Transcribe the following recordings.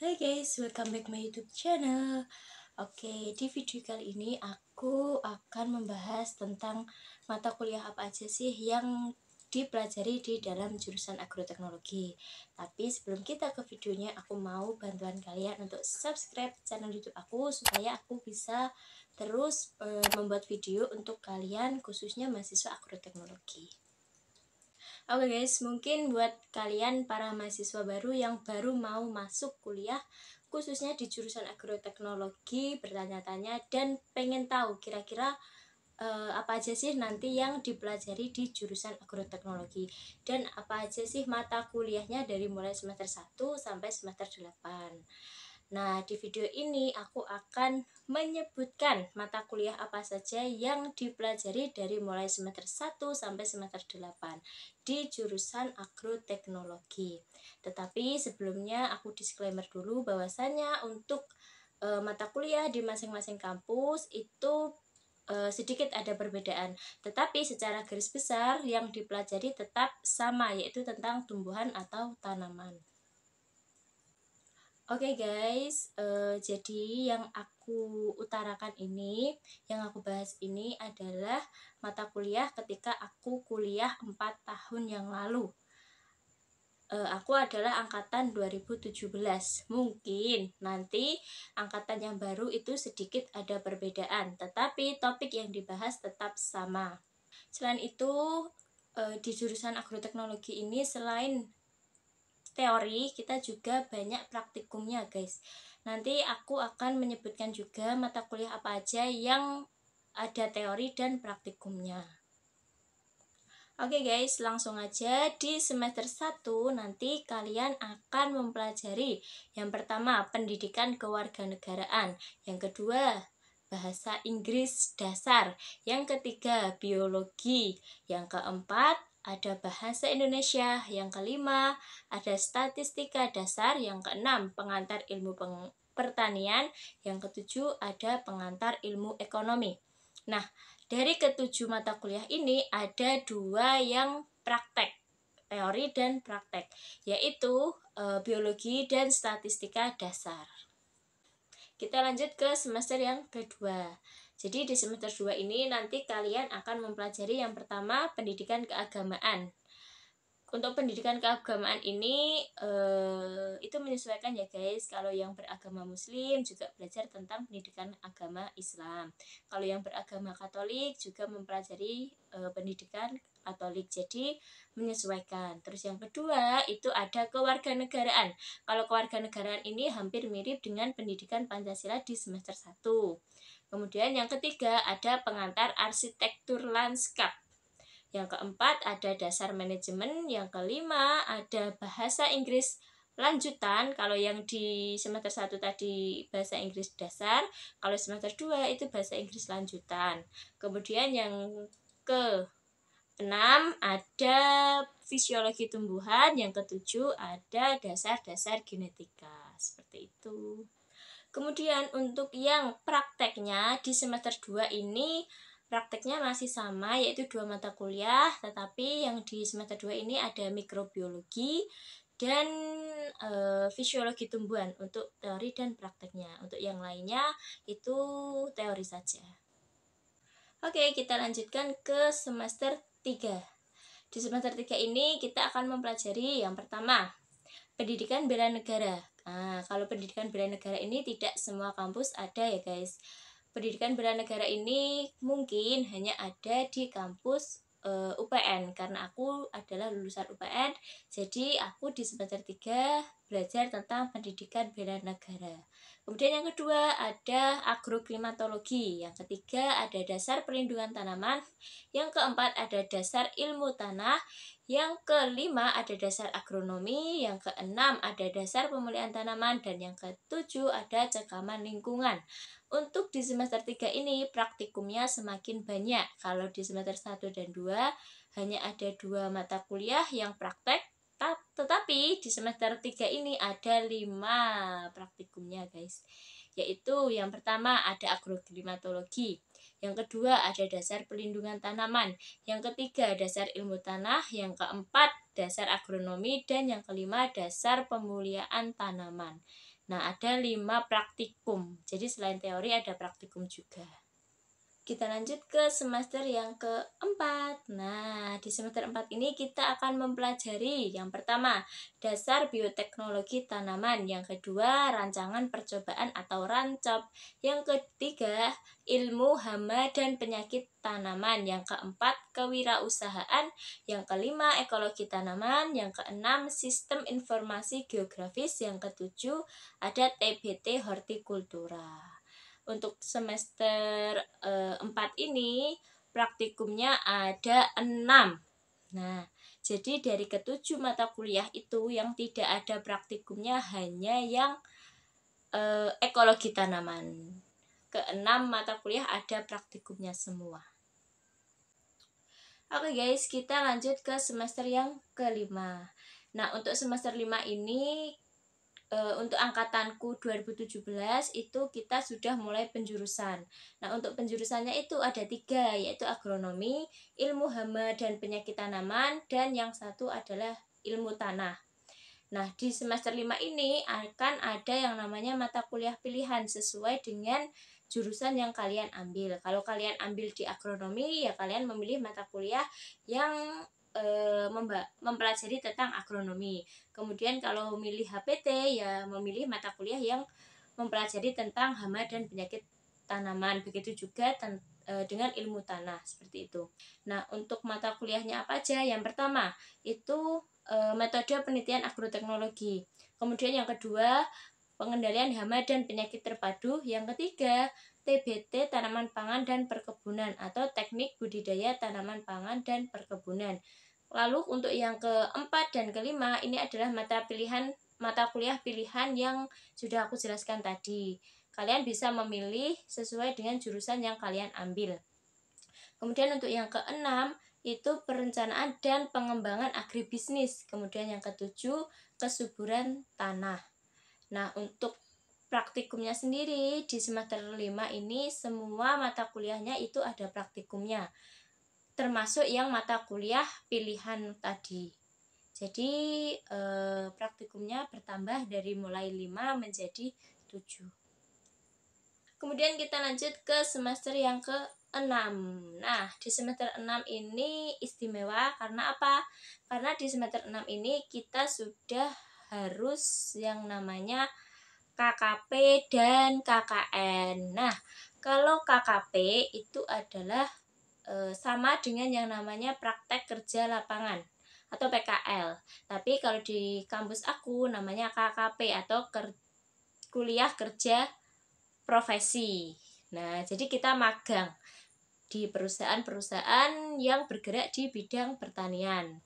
Hai guys, welcome back my YouTube channel. Oke, di video kali ini aku akan membahas tentang mata kuliah apa aja sih yang dipelajari di dalam jurusan agroteknologi. Tapi sebelum kita ke videonya, aku mau bantuan kalian untuk subscribe channel YouTube aku supaya aku bisa terus membuat video untuk kalian khususnya mahasiswa agroteknologi. Oke guys, mungkin buat kalian para mahasiswa baru yang baru mau masuk kuliah khususnya di jurusan agroteknologi, bertanya-tanya dan pengen tahu kira-kira apa aja sih nanti yang dipelajari di jurusan agroteknologi dan apa aja sih mata kuliahnya dari mulai semester 1 sampai semester 8. Nah, di video ini aku akan menyebutkan mata kuliah apa saja yang dipelajari dari mulai semester 1 sampai semester 8 di jurusan agroteknologi. Tetapi sebelumnya aku disclaimer dulu bahwasanya untuk mata kuliah di masing-masing kampus itu sedikit ada perbedaan, tetapi secara garis besar yang dipelajari tetap sama, yaitu tentang tumbuhan atau tanaman. Oke guys, jadi yang aku utarakan ini, yang aku bahas ini adalah mata kuliah ketika aku kuliah 4 tahun yang lalu. Aku adalah angkatan 2017. Mungkin nanti angkatan yang baru itu sedikit ada perbedaan, tetapi topik yang dibahas tetap sama. Selain itu, di jurusan agroteknologi ini selain teori, kita juga banyak praktikumnya guys. Nanti aku akan menyebutkan juga mata kuliah apa aja yang ada teori dan praktikumnya. Oke guys, langsung aja di semester 1 nanti kalian akan mempelajari yang pertama pendidikan kewarganegaraan, yang kedua bahasa Inggris dasar, yang ketiga biologi, yang keempat ada bahasa Indonesia, yang kelima ada statistika dasar, yang keenam pengantar ilmu pertanian, yang ketujuh ada pengantar ilmu ekonomi. Nah, dari ketujuh mata kuliah ini ada dua yang praktek, teori dan praktek, yaitu biologi dan statistika dasar. Kita lanjut ke semester yang kedua. Jadi di semester 2 ini nanti kalian akan mempelajari yang pertama pendidikan keagamaan. Untuk pendidikan keagamaan ini itu menyesuaikan ya guys. Kalau yang beragama Muslim juga belajar tentang pendidikan agama Islam. Kalau yang beragama Katolik juga mempelajari pendidikan Katolik. Jadi menyesuaikan. Terus yang kedua itu ada kewarganegaraan. Kalau kewarganegaraan ini hampir mirip dengan pendidikan Pancasila di semester 1. Kemudian yang ketiga ada pengantar arsitektur lanskap. Yang keempat ada dasar manajemen, yang kelima ada bahasa Inggris lanjutan. Kalau yang di semester 1 tadi bahasa Inggris dasar, kalau semester 2 itu bahasa Inggris lanjutan. Kemudian yang ke-6 ada fisiologi tumbuhan, yang ke-7 ada dasar-dasar genetika. Seperti itu. Kemudian untuk yang prakteknya di semester 2 ini prakteknya masih sama, yaitu dua mata kuliah, tetapi yang di semester 2 ini ada mikrobiologi dan fisiologi tumbuhan untuk teori dan prakteknya. Untuk yang lainnya itu teori saja. Oke, kita lanjutkan ke semester 3. Di semester 3 ini kita akan mempelajari yang pertama, pendidikan bela negara. Nah, kalau pendidikan bela negara ini tidak semua kampus ada ya guys. Pendidikan bela negara ini mungkin hanya ada di kampus UPN, karena aku adalah lulusan UPN. Jadi aku di semester 3 belajar tentang pendidikan bela negara. Kemudian yang kedua ada agroklimatologi, yang ketiga ada dasar perlindungan tanaman, yang keempat ada dasar ilmu tanah, yang kelima ada dasar agronomi, yang keenam ada dasar pemulihan tanaman, dan yang ketujuh ada cekaman lingkungan. Untuk di semester 3 ini praktikumnya semakin banyak. Kalau di semester 1 dan 2 hanya ada 2 mata kuliah yang praktek, tetapi di semester 3 ini ada 5 praktikumnya guys. Yaitu yang pertama ada agroklimatologi, yang kedua ada dasar pelindungan tanaman, yang ketiga dasar ilmu tanah, yang keempat dasar agronomi, dan yang kelima dasar pemulihan tanaman. Nah, ada 5 praktikum. Jadi selain teori ada praktikum juga. Kita lanjut ke semester yang keempat. Nah, di semester 4 ini kita akan mempelajari yang pertama, dasar bioteknologi tanaman. Yang kedua, rancangan percobaan atau rancop. Yang ketiga, ilmu hama dan penyakit tanaman. Yang keempat, kewirausahaan. Yang kelima, ekologi tanaman. Yang keenam, sistem informasi geografis. Yang ketujuh, ada TBT hortikultura. Untuk semester 4 ini praktikumnya ada 6. Nah, jadi dari ke-7 mata kuliah itu yang tidak ada praktikumnya hanya yang ekologi tanaman. Ke-6 mata kuliah ada praktikumnya semua. Oke guys, kita lanjut ke semester yang kelima. Nah, untuk semester 5 ini untuk angkatanku 2017 itu kita sudah mulai penjurusan. Nah, untuk penjurusannya itu ada 3, yaitu agronomi, ilmu hama dan penyakit tanaman, dan yang satu adalah ilmu tanah. Nah, di semester 5 ini akan ada yang namanya mata kuliah pilihan sesuai dengan jurusan yang kalian ambil. Kalau kalian ambil di agronomi, ya kalian memilih mata kuliah yang mempelajari tentang agronomi. Kemudian kalau memilih HPT, ya memilih mata kuliah yang mempelajari tentang hama dan penyakit tanaman. Begitu juga dengan ilmu tanah, seperti itu. Nah, untuk mata kuliahnya apa aja? Yang pertama itu metode penelitian agroteknologi. Kemudian yang kedua, pengendalian hama dan penyakit terpadu. Yang ketiga, TBT tanaman pangan dan perkebunan atau teknik budidaya tanaman pangan dan perkebunan. Lalu untuk yang keempat dan kelima ini adalah mata kuliah pilihan yang sudah aku jelaskan tadi. Kalian bisa memilih sesuai dengan jurusan yang kalian ambil. Kemudian untuk yang keenam itu perencanaan dan pengembangan agribisnis. Kemudian yang ketujuh, kesuburan tanah. Nah, untuk praktikumnya sendiri di semester 5 ini semua mata kuliahnya itu ada praktikumnya, termasuk yang mata kuliah pilihan tadi. Jadi praktikumnya bertambah dari mulai 5 menjadi 7. Kemudian kita lanjut ke semester yang ke-6. Nah, di semester 6 ini istimewa karena apa? Karena di semester 6 ini kita sudah harus yang namanya KKP dan KKN. Nah, kalau KKP itu adalah sama dengan yang namanya praktek kerja lapangan atau PKL. Tapi kalau di kampus aku namanya KKP atau kuliah kerja profesi. Nah, jadi kita magang di perusahaan-perusahaan yang bergerak di bidang pertanian.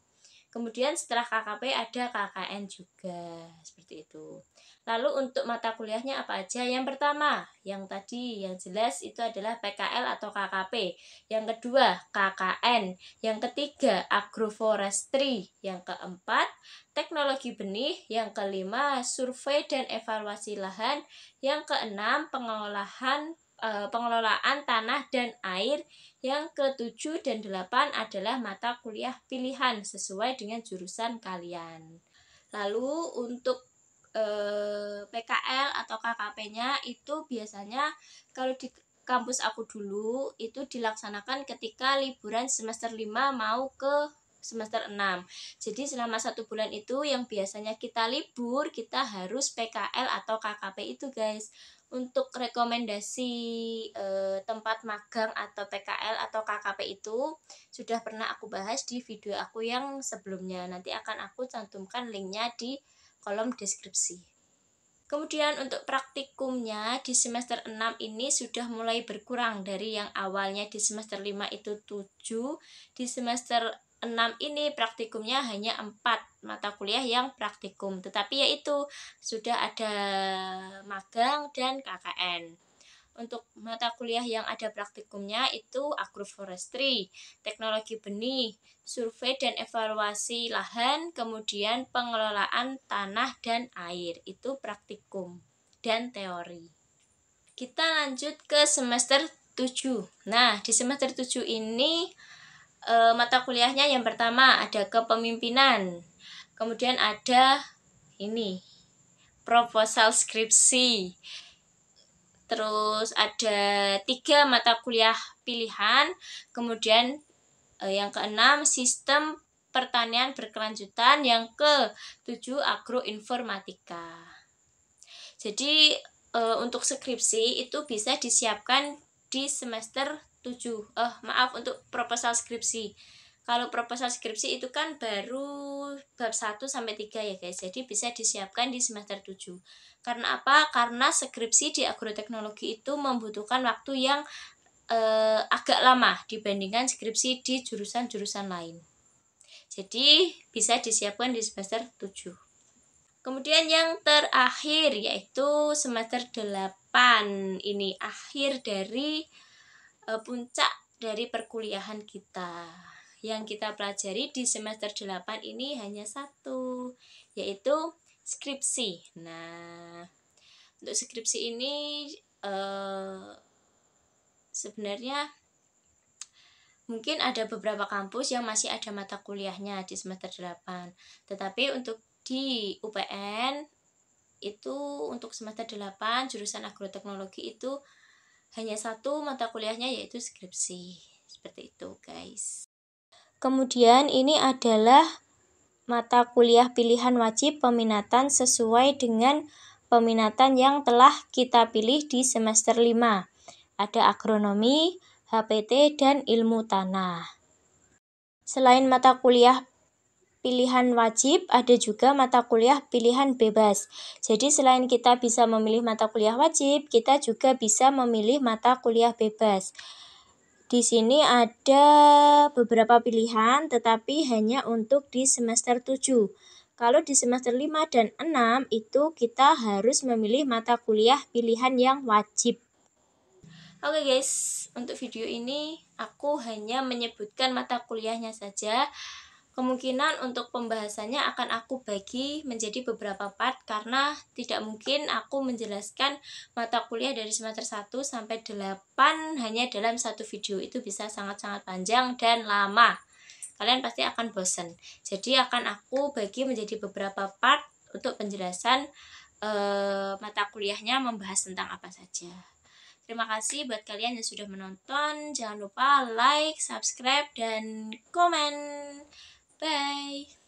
Kemudian setelah KKP ada KKN juga, seperti itu. Lalu untuk mata kuliahnya apa aja? Yang pertama, yang tadi yang jelas itu adalah PKL atau KKP. Yang kedua, KKN. Yang ketiga, agroforestry. Yang keempat, teknologi benih. Yang kelima, survei dan evaluasi lahan. Yang keenam, pengelolaan tanah dan air. Yang ke-7 dan 8 adalah mata kuliah pilihan sesuai dengan jurusan kalian. Lalu untuk PKL atau KKP-nya itu biasanya kalau di kampus aku dulu itu dilaksanakan ketika liburan semester 5 mau ke semester 6. Jadi selama 1 bulan itu yang biasanya kita libur, kita harus PKL atau KKP itu guys. Untuk rekomendasi tempat magang atau PKL atau KKP itu sudah pernah aku bahas di video aku yang sebelumnya. Nanti akan aku cantumkan linknya di kolom deskripsi. Kemudian untuk praktikumnya di semester 6 ini sudah mulai berkurang dari yang awalnya di semester 5 itu 7. Di semester 6 ini praktikumnya hanya 4 mata kuliah yang praktikum. Tetapi yaitu sudah ada magang dan KKN. Untuk mata kuliah yang ada praktikumnya itu agroforestry, teknologi benih, survei dan evaluasi lahan, kemudian pengelolaan tanah dan air. Itu praktikum dan teori. Kita lanjut ke semester 7. Nah, di semester 7 ini mata kuliahnya yang pertama ada kepemimpinan. Kemudian ada ini proposal skripsi. Terus ada 3 mata kuliah pilihan. Kemudian yang keenam sistem pertanian berkelanjutan. Yang ke-7 agroinformatika. Jadi untuk skripsi itu bisa disiapkan di semester 7. Untuk proposal skripsi. Kalau proposal skripsi itu kan baru bab 1 sampai 3 ya guys. Jadi bisa disiapkan di semester 7. Karena apa? Karena skripsi di agroteknologi itu membutuhkan waktu yang agak lama dibandingkan skripsi di jurusan-jurusan lain. Jadi bisa disiapkan di semester 7. Kemudian yang terakhir yaitu semester 8. Ini akhir dari puncak dari perkuliahan kita. Yang kita pelajari di semester 8 ini hanya satu, yaitu skripsi. Nah, untuk skripsi ini sebenarnya mungkin ada beberapa kampus yang masih ada mata kuliahnya di semester 8. Tetapi untuk di UPN itu untuk semester 8 jurusan agroteknologi itu hanya satu mata kuliahnya yaitu skripsi. Seperti itu guys. Kemudian ini adalah mata kuliah pilihan wajib peminatan sesuai dengan peminatan yang telah kita pilih di semester 5. Ada agronomi, HPT, dan ilmu tanah. Selain mata kuliah pilihan wajib, ada juga mata kuliah pilihan bebas. Jadi selain kita bisa memilih mata kuliah wajib, kita juga bisa memilih mata kuliah bebas. Di sini ada beberapa pilihan, tetapi hanya untuk di semester 7. Kalau di semester 5 dan 6 itu kita harus memilih mata kuliah pilihan yang wajib. Oke guys, untuk video ini aku hanya menyebutkan mata kuliahnya saja. Kemungkinan untuk pembahasannya akan aku bagi menjadi beberapa part karena tidak mungkin aku menjelaskan mata kuliah dari semester 1 sampai 8 hanya dalam satu video. Itu bisa sangat-sangat panjang dan lama. Kalian pasti akan bosan. Jadi akan aku bagi menjadi beberapa part untuk penjelasan mata kuliahnya membahas tentang apa saja. Terima kasih buat kalian yang sudah menonton. Jangan lupa like, subscribe, dan komen. Bye.